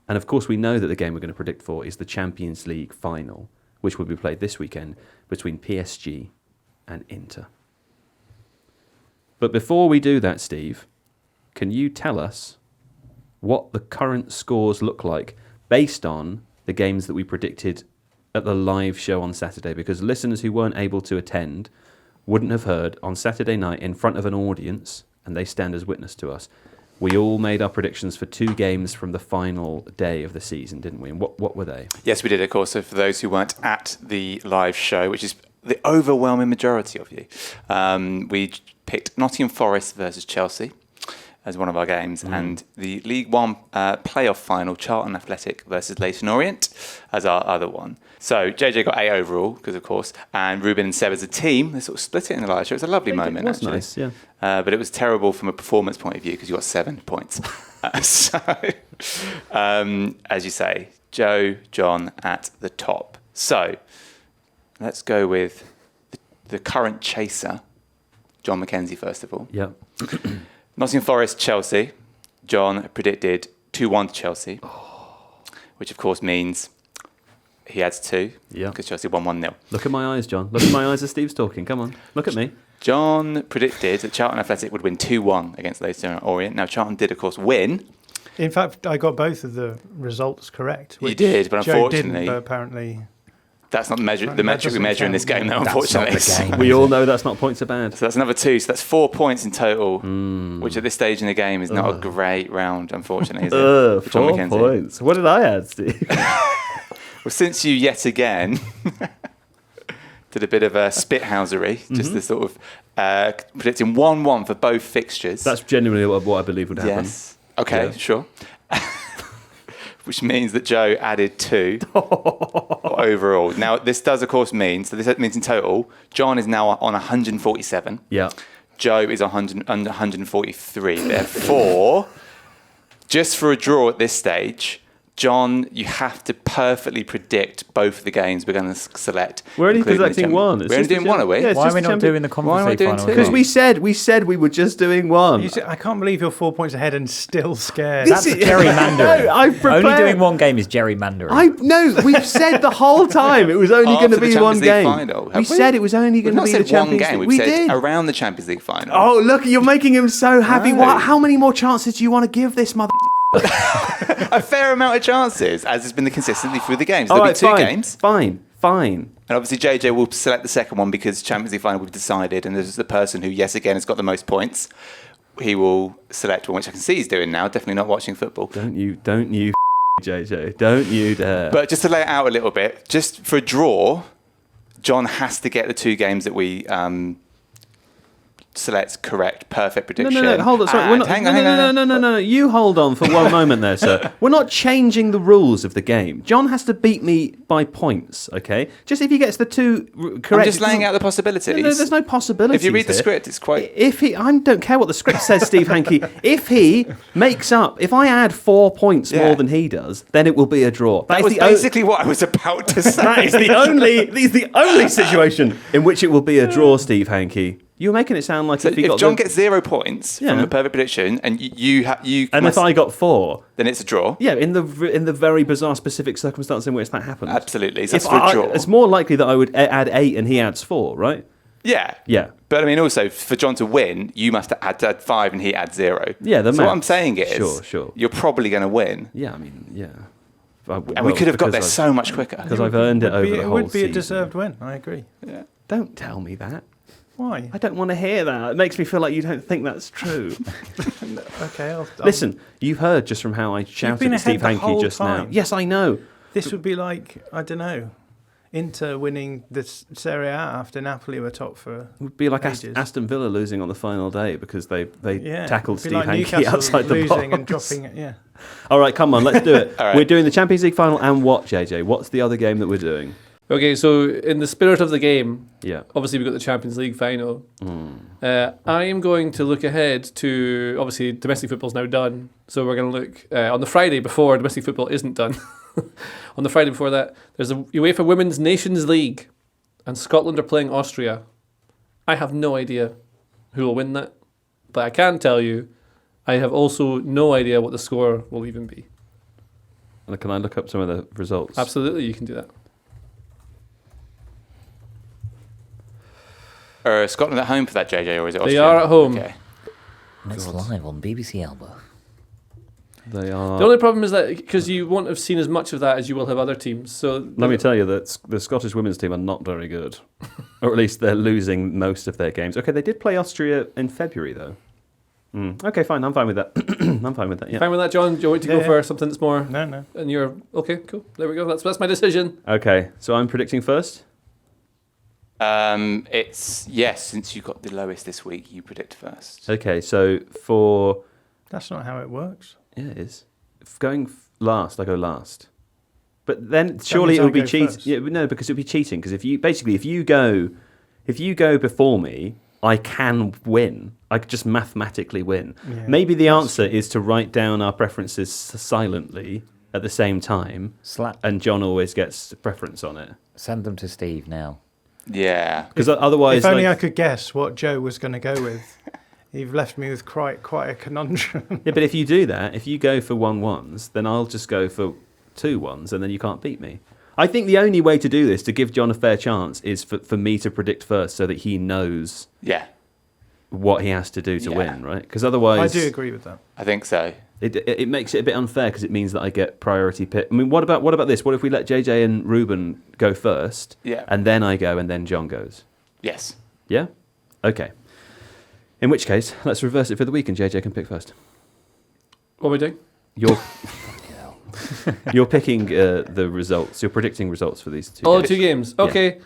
And of course, we know that the game we're going to predict for is the Champions League final, which will be played this weekend between PSG and Inter. But before we do that, Steve, can you tell us what the current scores look like based on the games that we predicted at the live show on Saturday? Because listeners who weren't able to attend wouldn't have heard on Saturday night in front of an audience, and they stand as witness to us. We all made our predictions for 2 games from the final day of the season, didn't we? And what were they? Yes, we did, of course. So for those who weren't at the live show, which is the overwhelming majority of you, we picked Nottingham Forest versus Chelsea as one of our games, and the League One playoff final, Charlton Athletic versus Leyton Orient, as our other one. So JJ got 8 overall, because of course, and Ruben and Seb as a team, they sort of split it in the live show. It was a lovely moment, It was actually. nice, yeah. But it was terrible from a performance point of view, because you got 7 points. As you say, Joe, John at the top. So let's go with the current chaser, John McKenzie, first of all. Yeah. Nottingham Forest, Chelsea. John predicted 2-1 to Chelsea, which of course means he adds 2, Yeah. because Chelsea won 1-0. Look at my eyes, John. Look at my eyes as Steve's talking. Come on. Look at me. John predicted that Charlton Athletic would win 2-1 against Leyton Orient. Now, Charlton did, of course, win. In fact, I got both of the results correct. You which did, but Joe unfortunately, didn't, but apparently that's not the metric we doesn't measure in this count, game, no. though, That's not unfortunately. the game. We all know that's not Points are Bad. So that's another 2. So that's 4 points in total, which at this stage in the game is not a great round, unfortunately, is it? For John 4 McKenzie. points. What did I add, Steve? Well, since you yet again did a bit of a spithousery, just the sort of predicting 1-1 for both fixtures. That's genuinely what I believe would happen. Yes. Okay, Yeah. sure. Which means that Joe added 2 overall. Now, this does, of course, mean, so this means in total, John is now on 147. Yeah. Joe is on 143. Therefore, just for a draw at this stage, John, you have to perfectly predict both of the games we're going to select. We're only including the selecting champion. one. We're only doing one, are we? Yeah, it's Why are just we the not champion- doing the Why am I Conference League doing final? 2? Because we said we were just doing one. You see, I can't believe you're 4 points ahead and still scared. That's gerrymandering. No, I've prepared. Only doing one game is gerrymandering. No, we've said the whole time it was only going to After the be one Champions League game. final, have We said it was only We've going to not be said the Champions one game. League. We've We said did. around the Champions League final. Oh, look, you're making him so happy. No. What? How many more chances do you want to give this mother? A fair amount of chances, as has been the consistently through the games. All There'll right, be 2 fine, games. Fine. And obviously JJ will select the second one because Champions League final we've decided, and there's the person who, yes, again, has got the most points. He will select one, which I can see he's doing now. Definitely not watching football. Don't you, JJ. Don't you dare. But just to lay it out a little bit, just for a draw, John has to get the 2 games that we select correct, perfect prediction. No, hold on. Sorry, we're not, Hang on. no. You hold on for one moment there, sir. We're not changing the rules of the game. John has to beat me by points, okay? Just if he gets the 2 correct. I'm just laying out the possibilities. No, there's no possibilities. If you read the here. script, it's quite... I don't care what the script says, Steve Hankey. If he makes up, if I add 4 points Yeah. more than he does, then it will be a draw. That was basically what I was about to say. That is the only situation in which it will be a draw, Steve Hankey. You're making it sound like So if he if got John the, gets 0 points from Yeah. a perfect prediction, and you and if I got 4, then it's a draw. yeah, in the very bizarre specific circumstance in which that happens. Absolutely. So If that's for a draw. it's more likely that I would add 8 and he adds 4, right? Yeah. Yeah. But I mean, also for John to win, you must add 5 and he adds 0. Yeah, the So what maths. I'm saying is, Sure. you're probably going to win. Yeah, I mean, yeah. And we could have got there so much quicker. because I've earned it over the It whole would be a season. deserved win. I agree. Don't tell me that. Why? I don't want to hear that. It makes me feel like you don't think that's true. Okay, I'll Listen, you've heard just from how I shouted been at Steve ahead the Hankey whole just now. time. Yes, I know. This would be like, I don't know, Inter winning the Serie A after Napoli were top for It would be like ages. Aston Villa losing on the final day because they tackled It'd be Steve like Hankey Newcastle outside the losing box. and dropping it. Yeah. All right, come on, let's do it. All right. We're doing the Champions League final and what, JJ? What's the other game that we're doing? Okay, so in the spirit of the game, Yeah. obviously we've got the Champions League final. I am going to look ahead to, obviously domestic football's now done, so we're going to look on the Friday before domestic football isn't done. On the Friday before that, there's a UEFA Women's Nations League, and Scotland are playing Austria. I have no idea who will win that, but I can tell you, I have also no idea what the score will even be. And can I look up some of the results? Absolutely, you can do that. Are Scotland at home for that, JJ, or is it Austria? They are at home. Okay. That's live on BBC Alba. They are. The only problem is that because you won't have seen as much of that as you will have other teams. So Let me tell you that the Scottish women's team are not very good. Or at least they're losing most of their games. Okay, they did play Austria in February, though. Okay, fine. I'm fine with that. I'm fine with that, yeah. Fine with that, John? Do you want to go Yeah. for something that's more? No. And you're okay, cool. There we go. That's my decision. Okay, so I'm predicting first. It's yes. Since you got the lowest this week, you predict first. Okay, so for... That's not how it works. Yeah, it is. Going last, I go last. But then surely means it I would be go cheating. first. Yeah, no, because it would be cheating. Because if you go before me, I can win. I could just mathematically win. Yeah, Maybe the answer is to write down our preferences silently at the same time, and John always gets the preference on it. Send them to Steve now. Yeah. Because otherwise, If only like- I could guess what Joe was going to go with. You've left me with quite a conundrum. yeah. But if you do that, if you go for 1-1s, then I'll just go for 2-1s, and then you can't beat me. I think the only way to do this, to give John a fair chance, is for me to predict first, so that he knows Yeah. what he has to do to Yeah. win, right? Because otherwise, I do agree with that. I think so. it makes it a bit unfair because it means that I get priority pick. I mean, what about this? What if we let JJ and Ruben go first, Yeah. and then I go, and then John goes? Yes. Yeah? Okay. In which case, let's reverse it for the week, and JJ can pick first. What are we doing? You're picking the results. You're predicting results for these two. All games. 2 games. Yeah. Okay.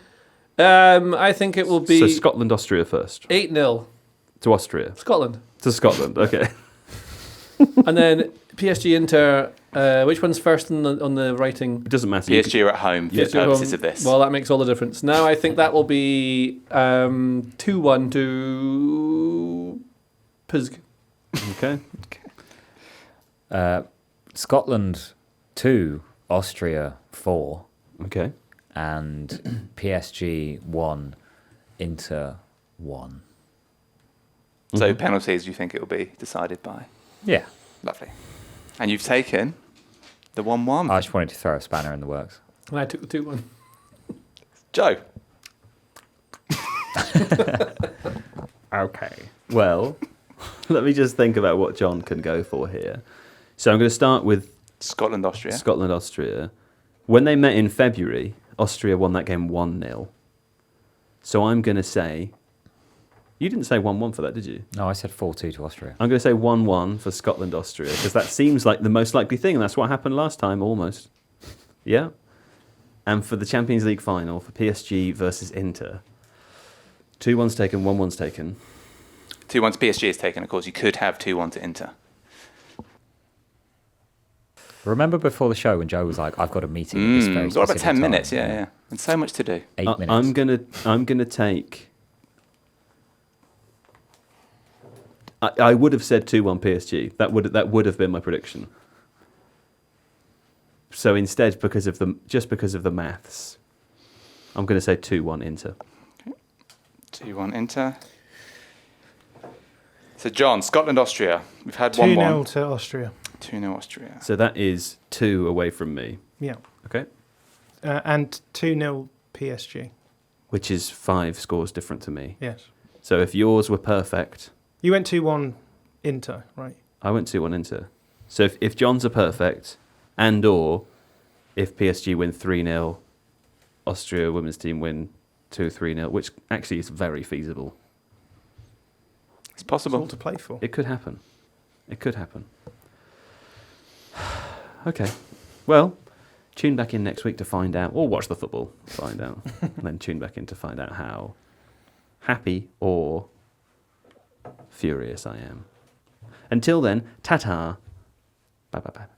I think it will be So Scotland, Austria first. 8-0 To Austria. Scotland. To Scotland. Okay. And then PSG Inter. Which one's first on the writing? It doesn't matter. You PSG are at home for Yeah. the PSG at purposes home. of this. Well, that makes all the difference. Now I think that will be 2-1 to PSG. Okay. Scotland 2, Austria 4, Okay. and PSG 1, Inter 1. So penalties, you think it will be decided by? Yeah. Lovely. And you've taken the 1-1. I just wanted to throw a spanner in the works. And I took the 2-1. Joe. Okay. Well, let me just think about what John can go for here. So I'm going to start with Scotland, Austria. Scotland, Austria. When they met in February, Austria won that game 1-0. So I'm going to say... You didn't say 1-1 for that, did you? No, I said 4-2 to Austria. I'm going to say 1-1 for Scotland, Austria, because that seems like the most likely thing, and that's what happened last time, almost. Yeah? And for the Champions League final, for PSG versus Inter, 2-1's taken, 1-1's taken. 2-1 to PSG is taken, of course. You could have 2-1 to Inter. Remember before the show when Joe was like, "I've got a meeting at this very It's all about specific 10 time." minutes, yeah. And so much to do. 8 minutes. I'm gonna take... I would have said 2-1 PSG. That would have been my prediction. So instead, because of the maths, I'm going to say 2-1 Inter. 2-1 Inter. So, John, Scotland, Austria. We've had 2-0 1-1. to Austria. 2-0 Austria. So that is 2 away from me. Yeah. Okay. And 2-0 PSG. Which is 5 scores different to me. Yes. So if yours were perfect, You went 2-1 Inter, right? I went 2-1 Inter. So if John's are perfect, and or if PSG win 3-0, Austria women's team win 2-3-0, which actually is very feasible. It's It's possible. all to play for. It could happen. It could happen. Okay. Well, Tune back in next week to find out, or watch the football, find out, and then tune back in to find out how happy or furious I am. Until then, ta-ta. Bye-bye-bye.